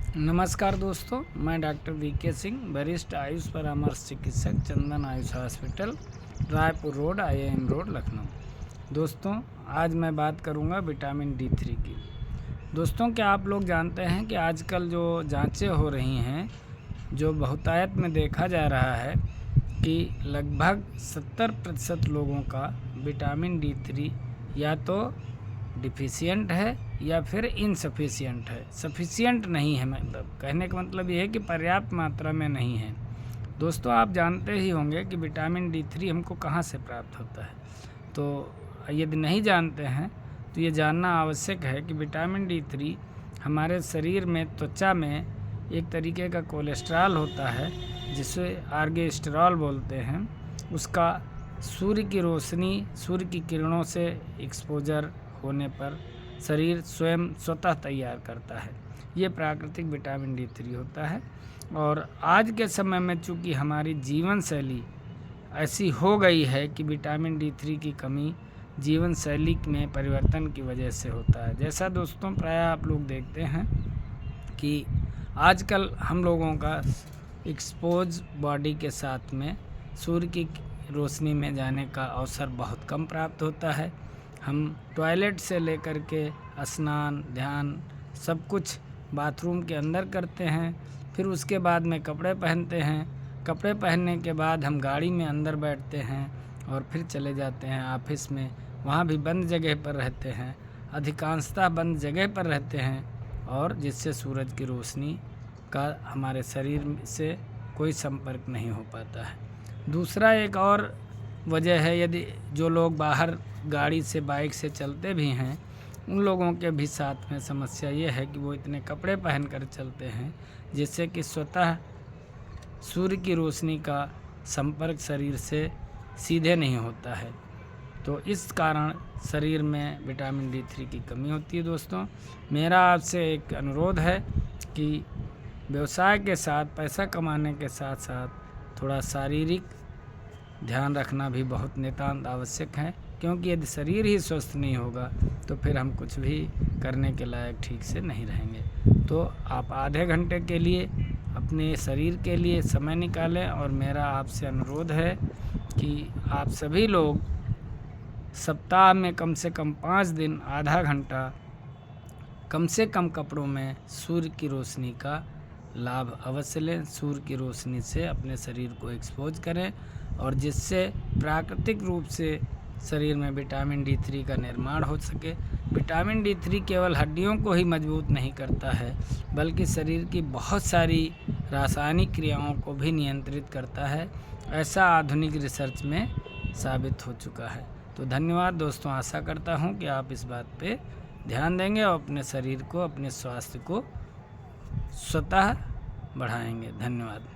नमस्कार दोस्तों, मैं डॉक्टर वीके सिंह, वरिष्ठ आयुष परामर्श चिकित्सक, Chandan Ayush hospital, Raipur road, IIM road, Lucknow. दोस्तों, आज मैं बात करूंगा विटामिन D3 की। दोस्तों, क्या आप लोग जानते हैं कि आजकल जो जांचें हो रही हैं, जो बहुतायत में देखा जा रहा है कि लगभग 70% लोगों का विटामिन D3 या तो डिफिशियंट है या फिर इनसफिशियंट है। सफिशियंट नहीं है, मतलब कहने का मतलब ये है कि पर्याप्त मात्रा में नहीं है। दोस्तों, आप जानते ही होंगे कि विटामिन D3 हमको कहाँ से प्राप्त होता है। तो यदि नहीं जानते हैं तो ये जानना आवश्यक है कि विटामिन D3 हमारे शरीर में, त्वचा में एक तरीके का कोलेस्ट्रॉल होता है जिसे आर्गेस्टेरॉल बोलते हैं। उसका सूर्य की रोशनी, सूर्य की किरणों से एक्सपोजर होने पर शरीर स्वतः तैयार करता है। ये प्राकृतिक विटामिन D3 होता है। और आज के समय में चूँकि हमारी जीवन शैली ऐसी हो गई है कि विटामिन D3 की कमी जीवन शैली में परिवर्तन की वजह से होता है। जैसा दोस्तों प्रायः आप लोग देखते हैं कि आजकल हम लोगों का एक्सपोज बॉडी के साथ में सूर्य की रोशनी में जाने का अवसर बहुत कम प्राप्त होता है। हम टॉयलेट से लेकर के स्नान, ध्यान, सब कुछ बाथरूम के अंदर करते हैं। फिर उसके बाद में कपड़े पहनते हैं। कपड़े पहनने के बाद हम गाड़ी में अंदर बैठते हैं और फिर चले जाते हैं ऑफिस में। वहाँ भी बंद जगह पर रहते हैं, अधिकांशतः बंद जगह पर रहते हैं, और जिससे सूरज की रोशनी का हमारे शरीर से कोई संपर्क नहीं हो पाता है। दूसरा एक और वजह है, यदि जो लोग बाहर गाड़ी से, बाइक से चलते भी हैं, उन लोगों के भी साथ में समस्या ये है कि वो इतने कपड़े पहन कर चलते हैं जिससे कि स्वतः सूर्य की रोशनी का संपर्क शरीर से सीधे नहीं होता है। तो इस कारण शरीर में विटामिन D3 की कमी होती है। दोस्तों, मेरा आपसे एक अनुरोध है कि व्यवसाय के साथ, पैसा कमाने के साथ साथ थोड़ा शारीरिक ध्यान रखना भी बहुत नितांत आवश्यक है, क्योंकि यदि शरीर ही स्वस्थ नहीं होगा तो फिर हम कुछ भी करने के लायक ठीक से नहीं रहेंगे। तो आप आधे घंटे के लिए अपने शरीर के लिए समय निकालें, और मेरा आपसे अनुरोध है कि आप सभी लोग सप्ताह में कम से कम 5 दिन आधा घंटा कम से कम कपड़ों में सूर्य की रोशनी का लाभ अवश्य लें। सूर्य की रोशनी से अपने शरीर को एक्सपोज करें, और जिससे प्राकृतिक रूप से शरीर में विटामिन D3 का निर्माण हो सके। विटामिन D3 केवल हड्डियों को ही मजबूत नहीं करता है, बल्कि शरीर की बहुत सारी रासायनिक क्रियाओं को भी नियंत्रित करता है। ऐसा आधुनिक रिसर्च में साबित हो चुका है। तो धन्यवाद दोस्तों, आशा करता हूँ कि आप इस बात पे ध्यान देंगे और अपने शरीर को, अपने स्वास्थ्य को स्वतः बढ़ाएंगे। धन्यवाद।